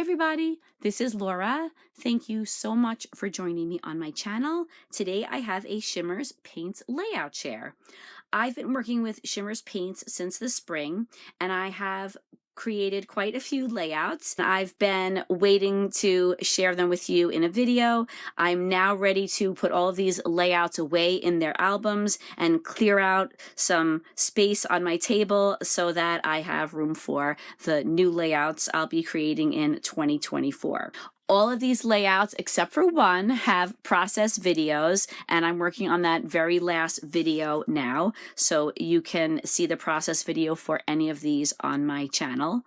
everybody, this is Laura. Thank you so much for joining me on my channel. Today I have a Shimmerz Paints layout chair. I've been working with Shimmerz Paints since the spring, and I have created quite a few layouts. I've been waiting to share them with you in a video. I'm now ready to put all of these layouts away in their albums and clear out some space on my table so that I have room for the new layouts I'll be creating in 2024. All of these layouts, except for one, have process videos, and I'm working on that very last video now, so you can see the process video for any of these on my channel.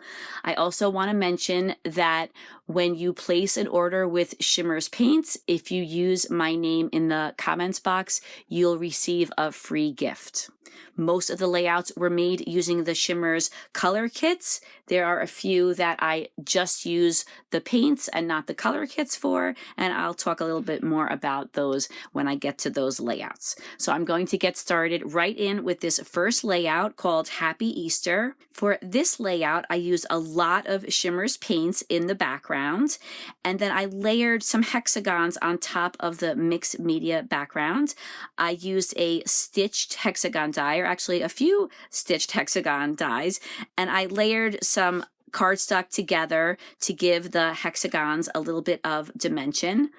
I also want to mention that when you place an order with Shimmerz Paints, if you use my name in the comments box, you'll receive a free gift. Most of the layouts were made using the Shimmerz color kits. There are a few that I just use the paints and not the color kits for, and I'll talk a little bit more about those when I get to those layouts. So I'm going to get started right in with this first layout called Happy Easter. For this layout, I used a lot of Shimmerz Paints in the background, and then I layered some hexagons on top of the mixed media background. I used a stitched hexagon die, or actually a few stitched hexagon dies, and I layered some cardstock together to give the hexagons a little bit of dimension.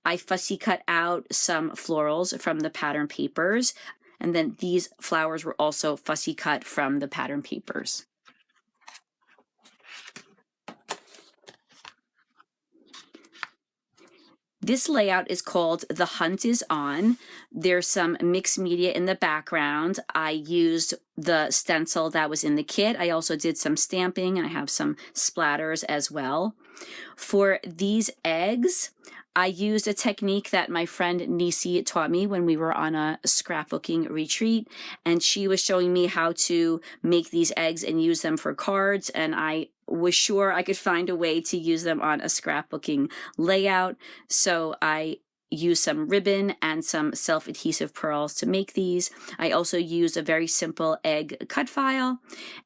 I fussy cut out some florals from the pattern papers, and then these flowers were also fussy cut from the pattern papers. This layout is called The Hunt is On. There's some mixed media in the background. I used the stencil that was in the kit. I also did some stamping, and I have some splatters as well. For these eggs, I used a technique that my friend Nisi taught me when we were on a scrapbooking retreat, and she was showing me how to make these eggs and use them for cards, and I was sure I could find a way to use them on a scrapbooking layout, so I used some ribbon and some self-adhesive pearls to make these. I also used a very simple egg cut file,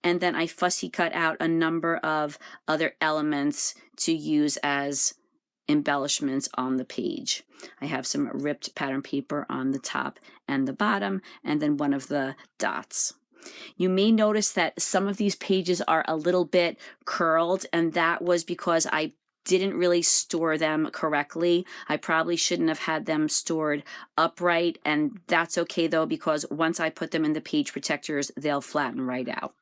and then I fussy cut out a number of other elements to use as embellishments on the page. I have some ripped pattern paper on the top and the bottom, and then one of the dots. You may notice that some of these pages are a little bit curled, and that was because I didn't really store them correctly. I probably shouldn't have had them stored upright, and that's okay though, because once I put them in the page protectors, they'll flatten right out.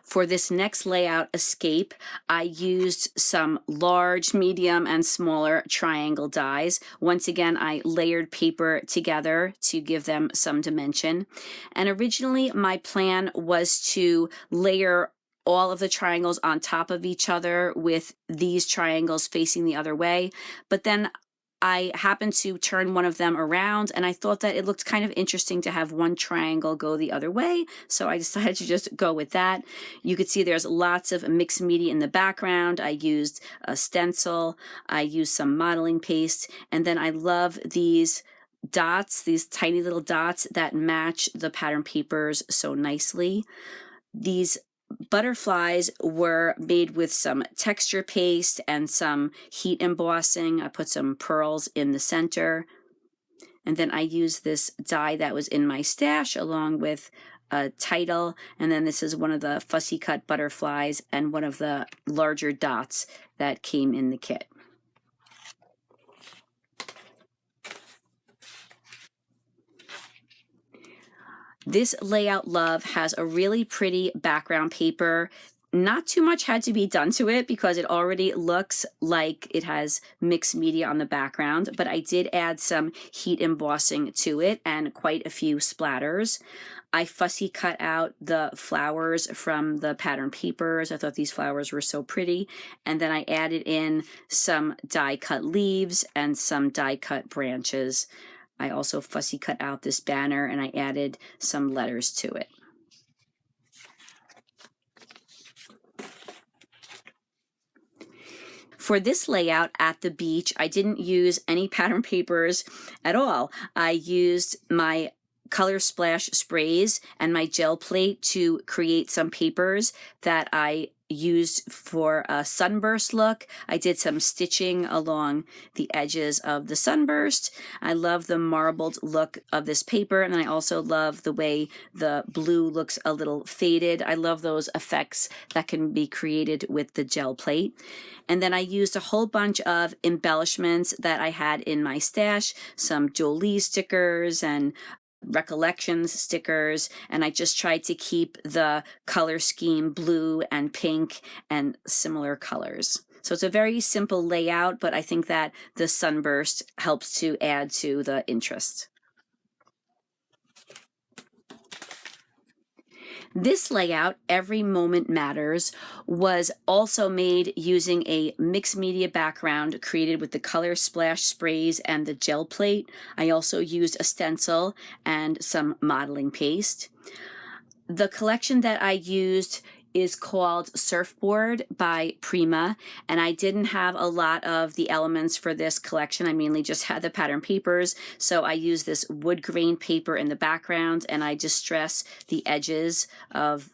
For this next layout, Escape, I used some large, medium, and smaller triangle dies. Once again, I layered paper together to give them some dimension. And originally, my plan was to layer all of the triangles on top of each other with these triangles facing the other way. But then I happened to turn one of them around, and I thought that it looked kind of interesting to have one triangle go the other way, so I decided to just go with that. You could see there's lots of mixed media in the background. I used a stencil, I used some modeling paste, and then I love these dots, these tiny little dots that match the pattern papers so nicely. These butterflies were made with some texture paste and some heat embossing. I put some pearls in the center. And then I used this die that was in my stash along with a title. And then this is one of the fussy cut butterflies and one of the larger dots that came in the kit. This layout love has a really pretty background paper. Not too much had to be done to it because it already looks like it has mixed media on the background, but I did add some heat embossing to it and quite a few splatters. I fussy cut out the flowers from the pattern papers. I thought these flowers were so pretty. And then I added in some die cut leaves and some die cut branches. I also fussy cut out this banner and I added some letters to it. For this layout at the beach, I didn't use any pattern papers at all. I used my color splash sprays and my gel plate to create some papers that I used for a sunburst look. I did some stitching along the edges of the sunburst. I love the marbled look of this paper, and I also love the way the blue looks a little faded. I love those effects that can be created with the gel plate. And then I used a whole bunch of embellishments that I had in my stash, some Jolie stickers and recollections stickers, and I just tried to keep the color scheme blue and pink and similar colors. So it's a very simple layout, but I think that the sunburst helps to add to the interest. This layout, Every Moment Matters, was also made using a mixed media background created with the color splash sprays and the gel plate. I also used a stencil and some modeling paste. The collection that I used is called Surfboard by Prima, and I didn't have a lot of the elements for this collection. I mainly just had the pattern papers, so I used this wood grain paper in the background, and I distress the edges of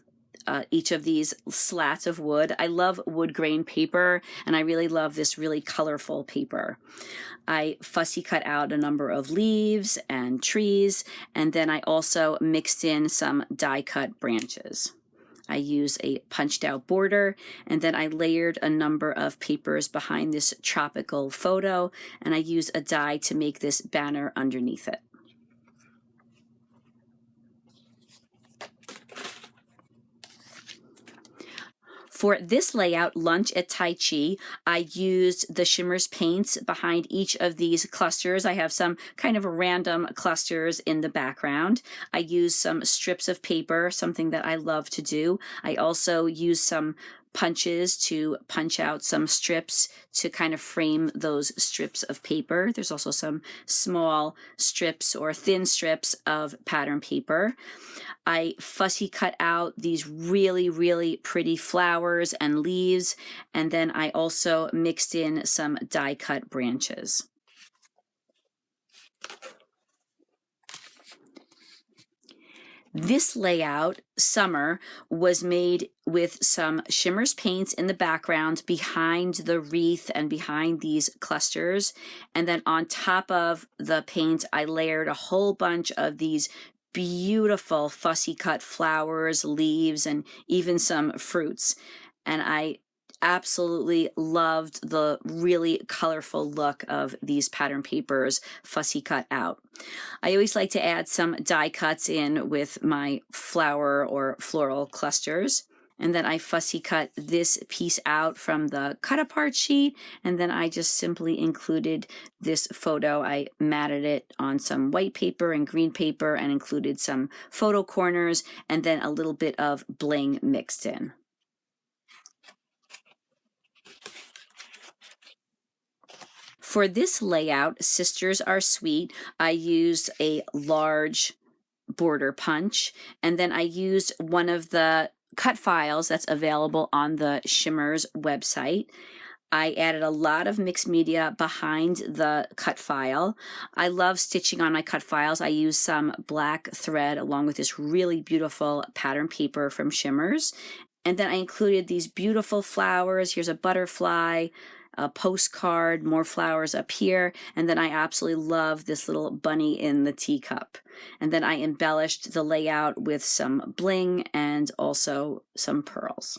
each of these slats of wood. I love wood grain paper, and I really love this really colorful paper. I fussy cut out a number of leaves and trees, and then I also mixed in some die cut branches. I used a punched out border, and then I layered a number of papers behind this tropical photo, and I used a die to make this banner underneath it. For this layout, Lunch at Tai Chi, I used the Shimmerz Paints behind each of these clusters. I have some kind of random clusters in the background. I used some strips of paper, something that I love to do. I also used some punches to punch out some strips to kind of frame those strips of paper. There's also some small strips or thin strips of pattern paper. I fussy cut out these really, really pretty flowers and leaves, and then I also mixed in some die cut branches. This layout, Summer, was made with some Shimmerz Paints in the background behind the wreath and behind these clusters. And then on top of the paint, I layered a whole bunch of these beautiful fussy cut flowers, leaves, and even some fruits. And I absolutely loved the really colorful look of these pattern papers fussy cut out. I always like to add some die cuts in with my flower or floral clusters. And then I fussy cut this piece out from the cut apart sheet, and then I just simply included this photo. I matted it on some white paper and green paper and included some photo corners and then a little bit of bling mixed in. For this layout, Sisters Are Sweet, I used a large border punch, and then I used one of the cut files that's available on the Shimmerz website. I added a lot of mixed media behind the cut file. I love stitching on my cut files. I use some black thread along with this really beautiful pattern paper from Shimmerz. And then I included these beautiful flowers. Here's a butterfly, a postcard, more flowers up here, and then I absolutely love this little bunny in the teacup. And then I embellished the layout with some bling and also some pearls.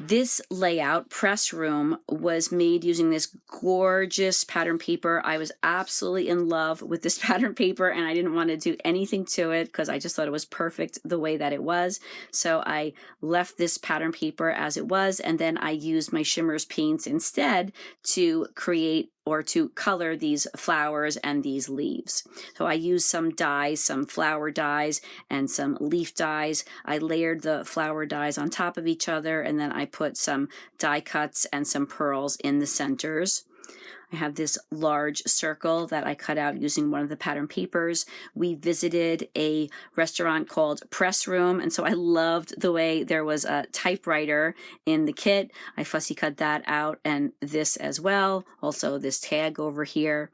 This layout, Pressroom, was made using this gorgeous pattern paper. I was absolutely in love with this pattern paper, and I didn't want to do anything to it because I just thought it was perfect the way that it was. So I left this pattern paper as it was, and then I used my Shimmerz Paints instead to create or to color these flowers and these leaves. So I used some dyes, some flower dyes and some leaf dyes. I layered the flower dyes on top of each other, and then I put some die cuts and some pearls in the centers. I have this large circle that I cut out using one of the pattern papers. We visited a restaurant called Pressroom, and so I loved the way there was a typewriter in the kit. I fussy cut that out, and this as well. Also this tag over here.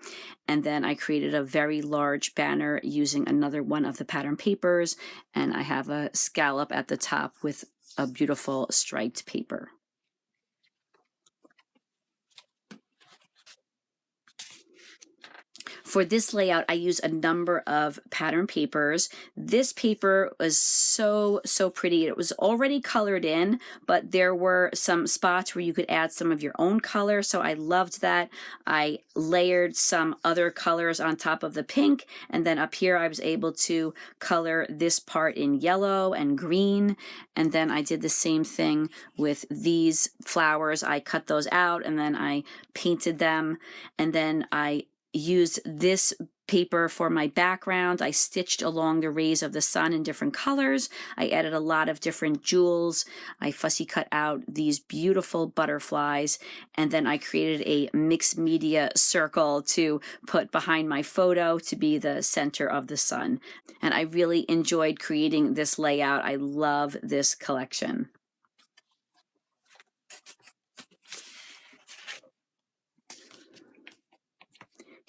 And then I created a very large banner using another one of the pattern papers, and I have a scallop at the top with a beautiful striped paper. For this layout, I use a number of pattern papers. This paper was so pretty. It was already colored in, but there were some spots where you could add some of your own color, so I loved that. I layered some other colors on top of the pink, and then up here I was able to color this part in yellow and green, and then I did the same thing with these flowers. I cut those out, and then I painted them, and then I used this paper for my background. I stitched along the rays of the sun in different colors. I added a lot of different jewels. I fussy cut out these beautiful butterflies, and then I created a mixed media circle to put behind my photo to be the center of the sun. And I really enjoyed creating this layout. I love this collection.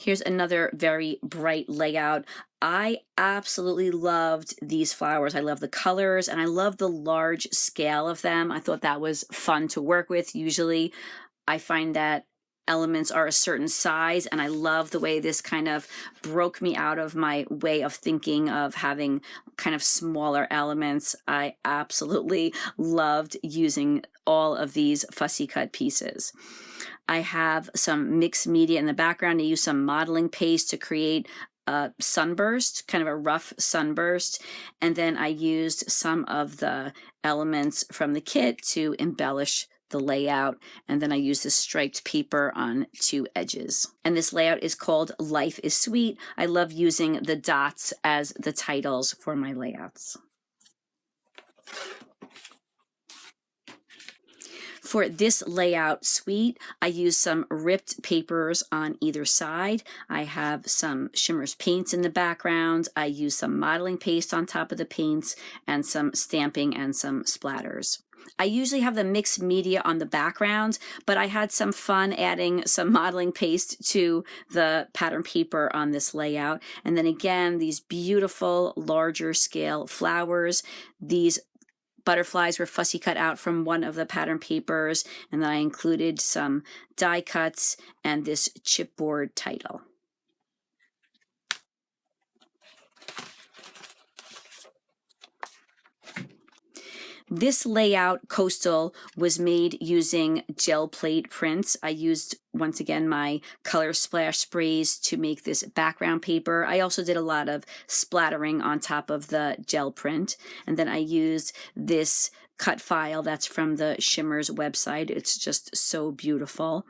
Here's another very bright layout. I absolutely loved these flowers. I love the colors, and I love the large scale of them. I thought that was fun to work with. Usually I find that elements are a certain size, and I love the way this kind of broke me out of my way of thinking of having kind of smaller elements. I absolutely loved using all of these fussy cut pieces. I have some mixed media in the background. I use some modeling paste to create a sunburst, kind of a rough sunburst. And then I used some of the elements from the kit to embellish the layout. And then I used this striped paper on two edges. And this layout is called Life is Sweet. I love using the dots as the titles for my layouts. For this layout suite, I use some ripped papers on either side. I have some Shimmerz Paints in the background. I use some modeling paste on top of the paints and some stamping and some splatters. I usually have the mixed media on the background, but I had some fun adding some modeling paste to the pattern paper on this layout. And then again, these beautiful larger scale flowers. These butterflies were fussy cut out from one of the pattern papers, and then I included some die cuts and this chipboard title. This layout coastal was made using gel plate prints. I used, once again, my color splash sprays to make this background paper. I also did a lot of splattering on top of the gel print. And then I used this cut file that's from the Shimmerz website. It's just so beautiful.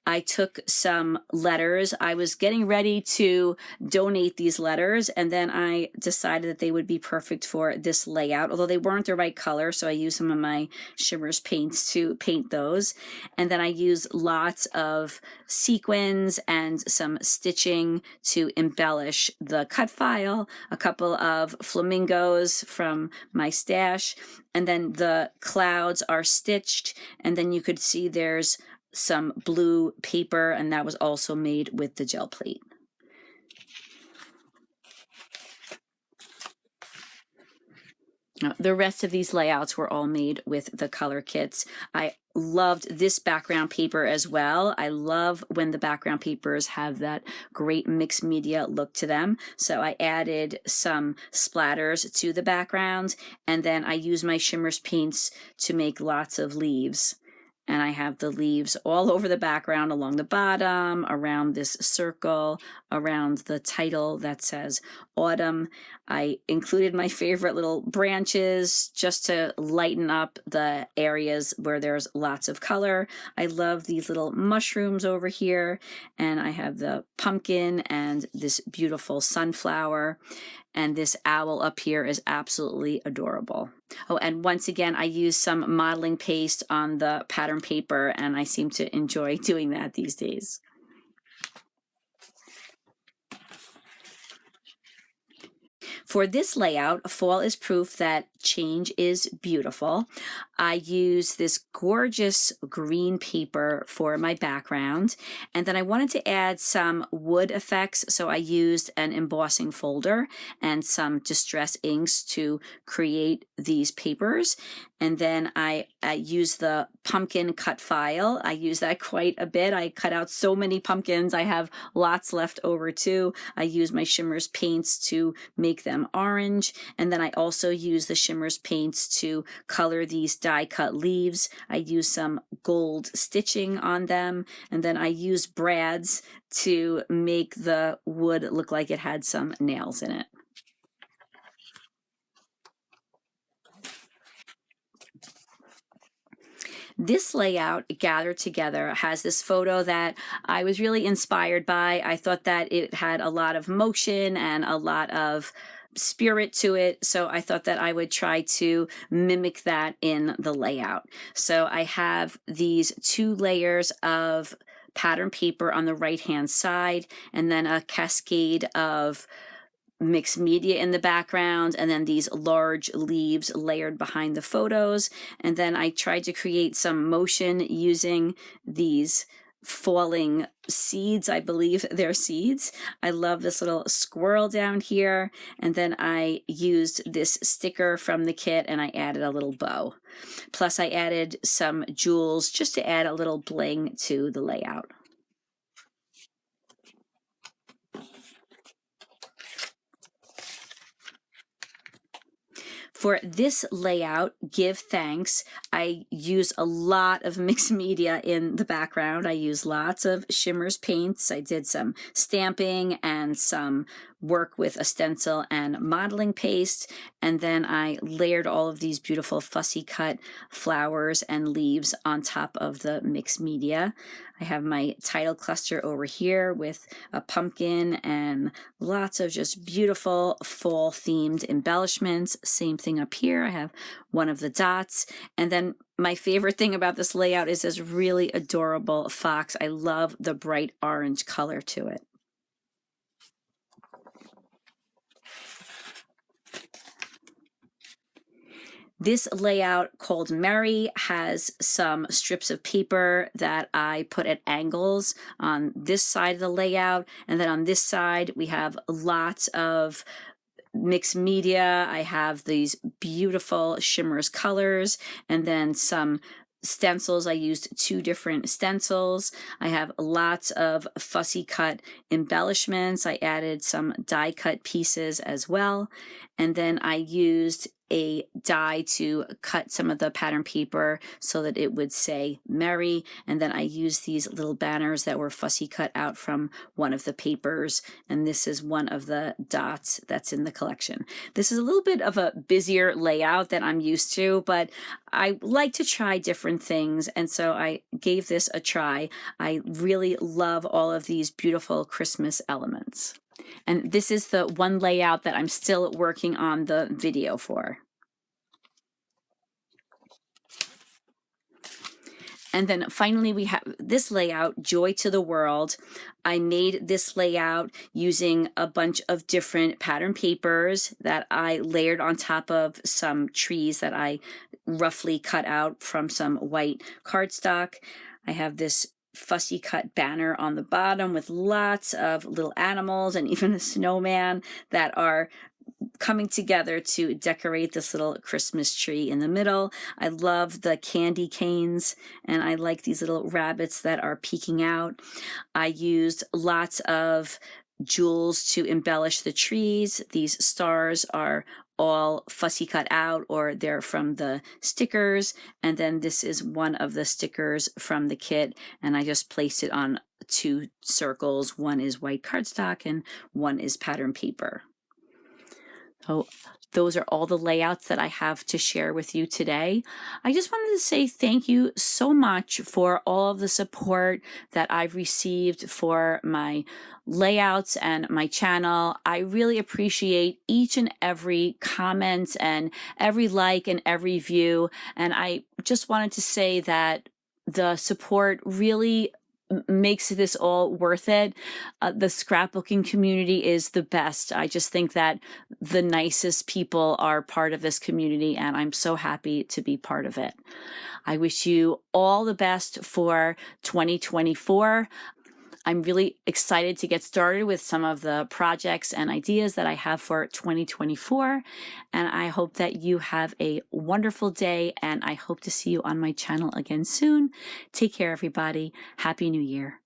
I took some letters. I was getting ready to donate these letters, and then I decided that they would be perfect for this layout, although they weren't the right color, so I used some of my Shimmerz paints to paint those. And then I used lots of sequins and some stitching to embellish the cut file, a couple of flamingos from my stash, and then the clouds are stitched, and then you could see there's some blue paper, and that was also made with the gel plate. The rest of these layouts were all made with the color kits. I loved this background paper as well. I love when the background papers have that great mixed media look to them. So I added some splatters to the background, and then I used my Shimmerz paints to make lots of leaves. And I have the leaves all over the background, along the bottom, around this circle, around the title that says autumn. I included my favorite little branches just to lighten up the areas where there's lots of color. I love these little mushrooms over here, and I have the pumpkin and this beautiful sunflower. and this owl up here is absolutely adorable. Oh, and once again, I used some modeling paste on the pattern paper, and I seem to enjoy doing that these days. For this layout, fall is proof that change is beautiful. I use this gorgeous green paper for my background, and then I wanted to add some wood effects, so I used an embossing folder and some distress inks to create these papers. And then I used the pumpkin cut file. I use that quite a bit. I cut out so many pumpkins. I have lots left over too. I use my Shimmerz paints to make them orange. And then I also use the Shimmerz paints to color these die cut leaves. I use some gold stitching on them. And then I use brads to make the wood look like it had some nails in it. This layout gathered together has this photo that I was really inspired by. I thought that it had a lot of motion and a lot of spirit to it, so I thought that I would try to mimic that in the layout. So I have these 2 layers of pattern paper on the right hand side, and then a cascade of mixed media in the background, and then these large leaves layered behind the photos. And then I tried to create some motion using these falling seeds. I believe they're seeds. I love this little squirrel down here. And then I used this sticker from the kit and I added a little bow. Plus I added some jewels just to add a little bling to the layout. For this layout, Give Thanks, I use a lot of mixed media in the background. I use lots of Shimmerz paints. I did some stamping and some work with a stencil and modeling paste, and then I layered all of these beautiful fussy cut flowers and leaves on top of the mixed media. I have my title cluster over here with a pumpkin and lots of just beautiful fall themed embellishments. Same thing up here. I have one of the dots. And then my favorite thing about this layout is this really adorable fox. I love the bright orange color to it. This layout called Merry has some strips of paper that I put at angles on this side of the layout, and then on this side we have lots of mixed media. I have these beautiful Shimmerz colors, and then some stencils. I used 2 different stencils. I have lots of fussy cut embellishments. I added some die cut pieces as well. And then I used a die to cut some of the pattern paper so that it would say Merry. And then I used these little banners that were fussy cut out from one of the papers. And this is one of the dots that's in the collection. This is a little bit of a busier layout than I'm used to, but I like to try different things. And so I gave this a try. I really love all of these beautiful Christmas elements. And this is the one layout that I'm still working on the video for. And then finally we have this layout, Joy to the World. I made this layout using a bunch of different pattern papers that I layered on top of some trees that I roughly cut out from some white cardstock. I have this fussy cut banner on the bottom with lots of little animals and even a snowman that are coming together to decorate this little Christmas tree in the middle. I love the candy canes, and I like these little rabbits that are peeking out. I used lots of jewels to embellish the trees. These stars are all fussy cut out, or they're from the stickers. And then this is one of the stickers from the kit, and I just placed it on 2 circles. One is white cardstock and one is pattern paper. So those are all the layouts that I have to share with you today. I just wanted to say thank you so much for all of the support that I've received for my layouts and my channel. I really appreciate each and every comment and every like and every view. And I just wanted to say that the support really makes this all worth it. The scrapbooking community is the best. I just think that the nicest people are part of this community, and I'm so happy to be part of it. I wish you all the best for 2024. I'm really excited to get started with some of the projects and ideas that I have for 2024. And I hope that you have a wonderful day, and I hope to see you on my channel again soon. Take care, everybody. Happy New Year.